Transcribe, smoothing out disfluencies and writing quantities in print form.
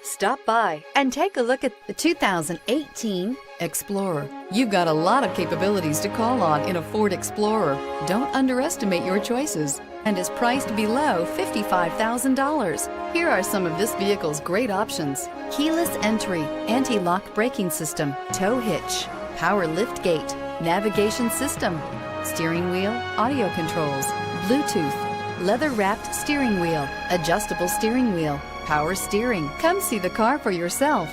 Stop by and take a look at the 2018 Explorer. You've got a lot of capabilities to call on in a Ford Explorer. Don't underestimate your choices, and is priced below $55,000. Here are some of this vehicle's great options: keyless entry, anti-lock braking system, tow hitch, power lift gate, navigation system, steering wheel audio controls, Bluetooth, leather-wrapped steering wheel, adjustable steering wheel, power steering. Come see the car for yourself.